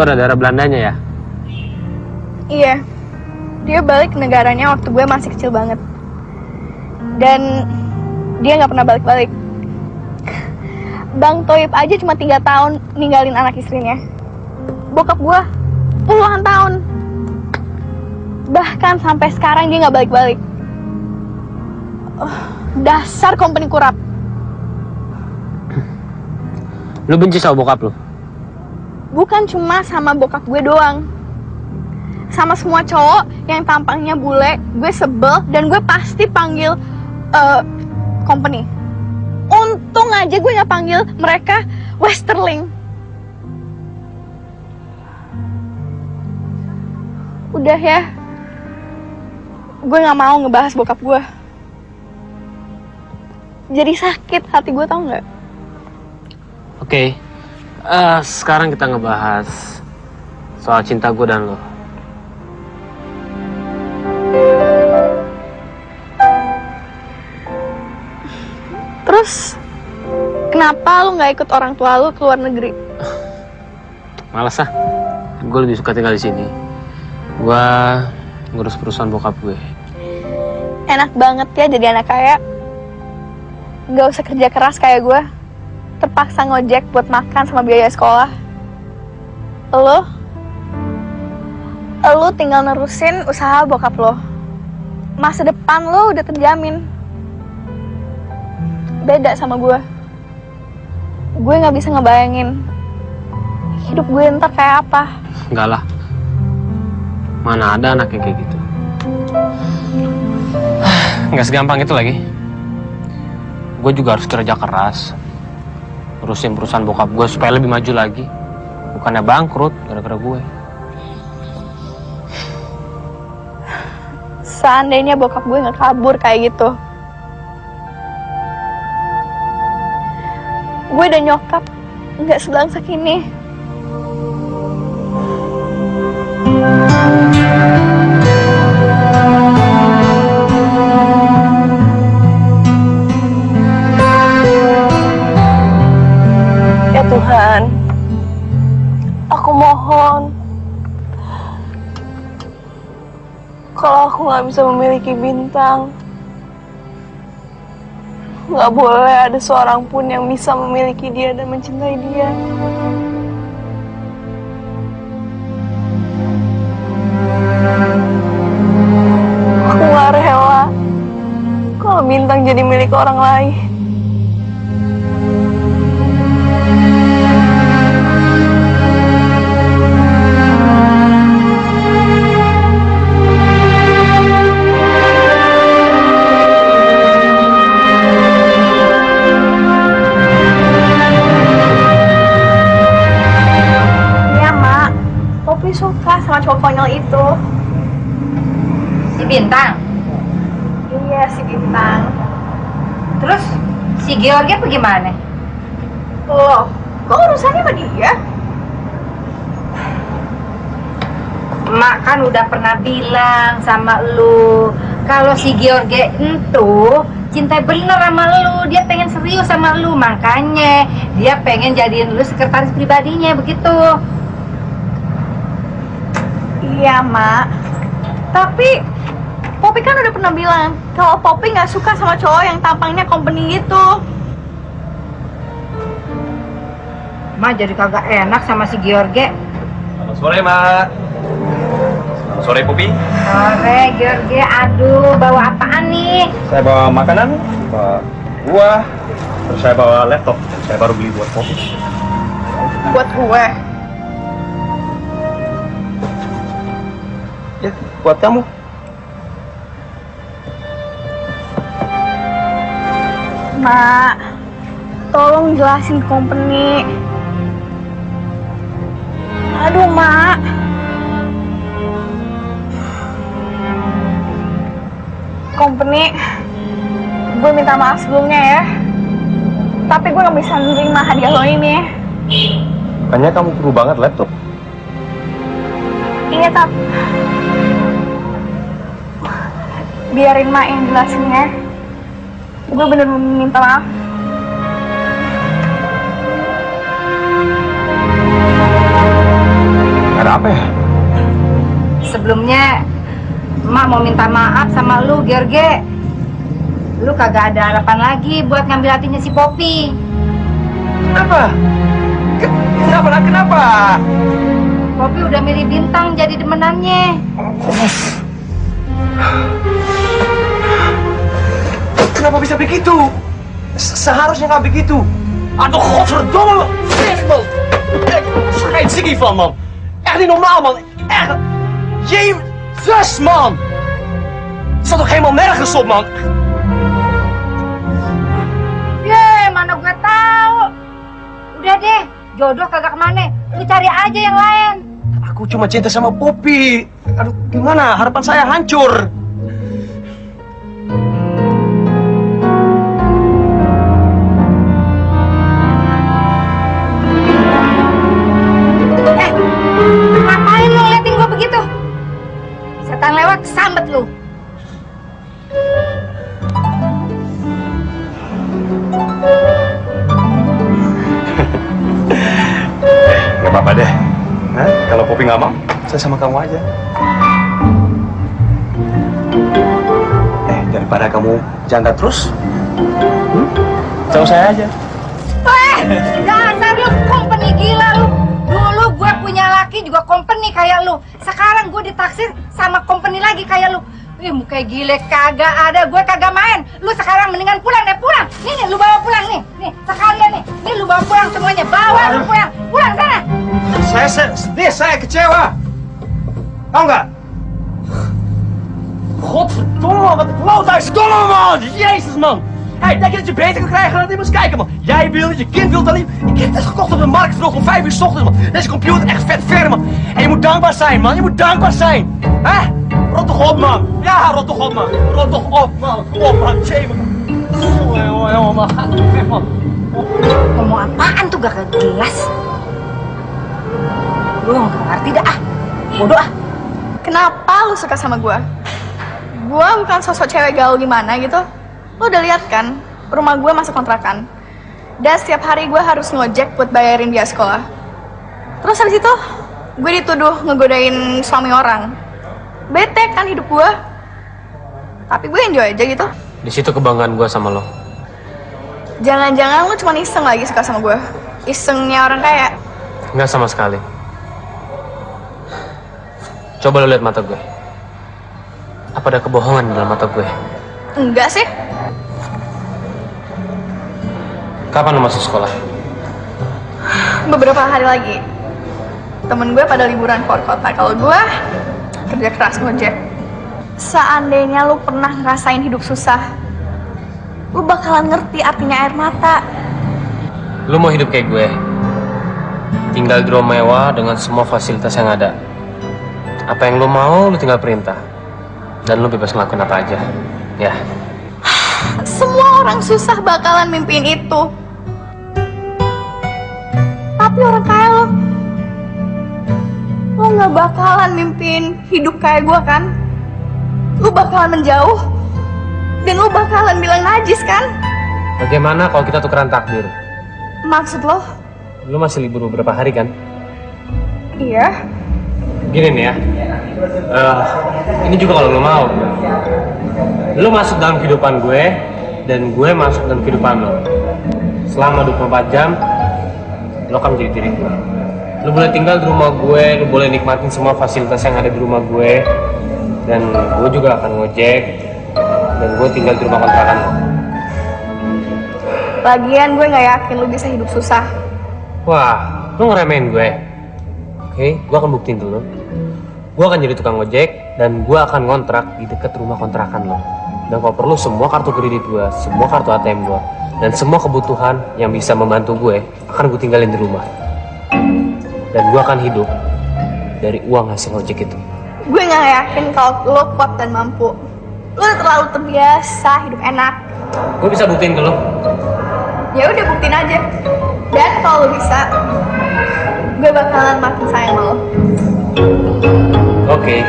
Ada darah Belandanya ya? Iya, dia balik ke negaranya waktu gue masih kecil banget. Dan dia nggak pernah balik-balik. Bang Toib aja cuma 3 tahun ninggalin anak istrinya. Bokap gue puluhan tahun. Bahkan sampai sekarang dia nggak balik-balik. Dasar company kurap. Lu benci sama bokap lu? Bukan cuma sama bokap gue doang. Sama semua cowok yang tampangnya bule, gue sebel dan gue pasti panggil company. Untung aja gue nggak panggil mereka Westerling. Udah ya, gue nggak mau ngebahas bokap gue. Jadi sakit hati gue, tau nggak? Oke, sekarang kita ngebahas soal cinta gue dan lo. Terus, kenapa lu nggak ikut orang tua lu ke luar negeri? Malas ah, gue lebih suka tinggal di sini. Gue ngurus perusahaan bokap gue. Enak banget ya jadi anak kaya. Nggak usah kerja keras kayak gue. Terpaksa ngojek buat makan sama biaya sekolah. Lu tinggal nerusin usaha bokap lo. Masa depan lo udah terjamin. Beda sama gue. Gue nggak bisa ngebayangin hidup gue ntar kayak apa. Enggak lah, mana ada anak yang kayak gitu. Nggak segampang itu lagi. Gue juga harus kerja keras, urusin perusahaan bokap gue supaya lebih maju lagi. Bukannya bangkrut gara-gara gue. Seandainya bokap gue nggak kabur kayak gitu, gue dan nyokap nggak sebangsa kini. Ya Tuhan, aku mohon, kalau aku nggak bisa memiliki bintang, nggak boleh ada seorang pun yang bisa memiliki dia dan mencintai dia. Aku nggak rela kalau bintang jadi milik orang lain. Suka sama cowok konyol itu. Si Bintang? Iya, si Bintang. Terus si Georgia bagaimana? Loh, kok urusannya sama dia? Mak kan udah pernah bilang sama lu kalau si Georgia itu cinta bener sama lu, dia pengen serius sama lu, makanya dia pengen jadiin lu sekretaris pribadinya, begitu. Iya, Mak. Tapi Poppy kan udah pernah bilang kalau Poppy nggak suka sama cowok yang tampangnya company gitu. Mak jadi kagak enak sama si George. Selamat sore, Mak. Selamat sore, Poppy. Sore, George. Aduh, bawa apaan nih? Saya bawa makanan, bawa buah, terus saya bawa laptop. Saya baru beli buat Poppy. Buat gue. Ya, buat kamu. Mak, tolong jelasin company. Aduh, Mak. Company, gue minta maaf sebelumnya ya. Tapi gue gak bisa menerima hadiah lo ini. Makanya kamu perlu banget laptop. Iya, tapi biarin Mak yang jelasin ya. Gue bener-bener minta maaf. Ada apa ya? Sebelumnya emak mau minta maaf sama lu, George. Lu kagak ada harapan lagi buat ngambil hatinya si Poppy. Kenapa? Kenapa? Poppy udah milih Bintang jadi demenannya. Kenapa bisa begitu? Seharusnya nggak begitu. Aduh, godverdomme! Echt, man! Schijt ziek hiervan, man! Echt niet normaal, man! Echt! Jezus, man! Het staat toch helemaal nergens op, man! Mana gue tahu. Udah deh, jodoh kagak kemana. Lu cari aja yang lain. Aku cuma cinta sama Poppy. Aduh, gimana? Harapan saya hancur. Ngapain lu ngeliatin gue begitu? Setan lewat, sambet lu. Gak apa-apa deh. Hah? Kalau Poppy nggak mau, saya sama kamu aja. Daripada kamu janda terus, sama saya aja. Dasar lu company gila lu. Dulu gue punya laki juga company kayak lu. Sekarang gue ditaksir sama company lagi kayak lu. Muka gile kagak ada, gue kagak main. Lu sekarang mendingan pulang deh, pulang. Nih, lu bawa pulang nih. Nih, sekalian nih. Nih lu bawa pulang semuanya. Bawa lu pulang. Pulang sana. Saya sedih, saya kecewa. Tahu nggak? Godverdomme, wat een kloothuis. Domme, man! Jezus, man! Hey, denk je dat je beter kan krijgen dan dit? Eens kijken, man. Jij wil het, je kind wil dat niet. Ik heb het gekocht op de markt vanochtend om 5 uur 's ochtends, man. Deze computer echt vet ver, man. En je moet dankbaar zijn, man. Je moet dankbaar zijn. Hè? Rot toch op, man. Ja, rot toch op, man. Rot toch op, man. Kom op, man. Jamie, man. Jongen, man. Ga toch weg, man. Ngomong apaan tuh gak jelas. Gue gak ngerti dah ah. Bodoh ah. Kenapa lu suka sama gue? Gue bukan sosok cewek gaul gimana gitu. Lu udah lihat kan, rumah gue masuk kontrakan. Dan setiap hari gue harus ngojek buat bayarin biaya sekolah. Terus habis itu, gue dituduh ngegodain suami orang. Bete kan hidup gue. Tapi gue enjoy aja gitu. Di situ kebanggaan gue sama lo. Jangan-jangan lu cuma iseng lagi suka sama gue. Isengnya orang kaya. Nggak sama sekali. Coba lo lihat mata gue. Apa ada kebohongan dalam mata gue? Enggak sih. Kapan lo masuk sekolah? Beberapa hari lagi. Temen gue pada liburan keluar kota. Kalau gue kerja keras ngojek. Seandainya lu pernah ngerasain hidup susah, lu bakalan ngerti artinya air mata. Lu mau hidup kayak gue? Tinggal di rumah mewah dengan semua fasilitas yang ada. Apa yang lu mau, lu tinggal perintah. Dan lu bebas ngelakuin apa aja. Ya. Semua orang susah bakalan mimpiin itu. Tapi orang kaya lo gak bakalan mimpiin hidup kayak gue kan? Lu bakalan menjauh. Dan lu bakalan bilang najis kan? Bagaimana kalau kita tukeran takdir? Maksud lo? Lu masih libur beberapa hari kan? Iya. Gini nih ya. Ini juga kalau lu mau. Lu masuk dalam kehidupan gue dan gue masuk dalam kehidupan lo. Selama 24 jam lo akan menjadi diri gue. Lu boleh tinggal di rumah gue, lu boleh nikmatin semua fasilitas yang ada di rumah gue. Dan gue juga akan ngojek. Dan gue tinggal di rumah kontrakan lo. Lagian gue gak yakin lu bisa hidup susah. Wah, lu ngeremehin gue. Oke, gue akan buktiin dulu. Gue akan jadi tukang ojek dan gue akan ngontrak di dekat rumah kontrakan lo. Dan kalau perlu semua kartu kredit gue, semua kartu ATM gue, dan semua kebutuhan yang bisa membantu gue akan gue tinggalin di rumah. Dan gue akan hidup dari uang hasil ojek itu. Gue gak yakin kalau lo kuat dan mampu. Lo terlalu terbiasa hidup enak. Gue bisa buktiin ke lo. Ya udah buktiin aja. Dan kalau lo bisa, gue bakalan makin sayang sama lo. Oke.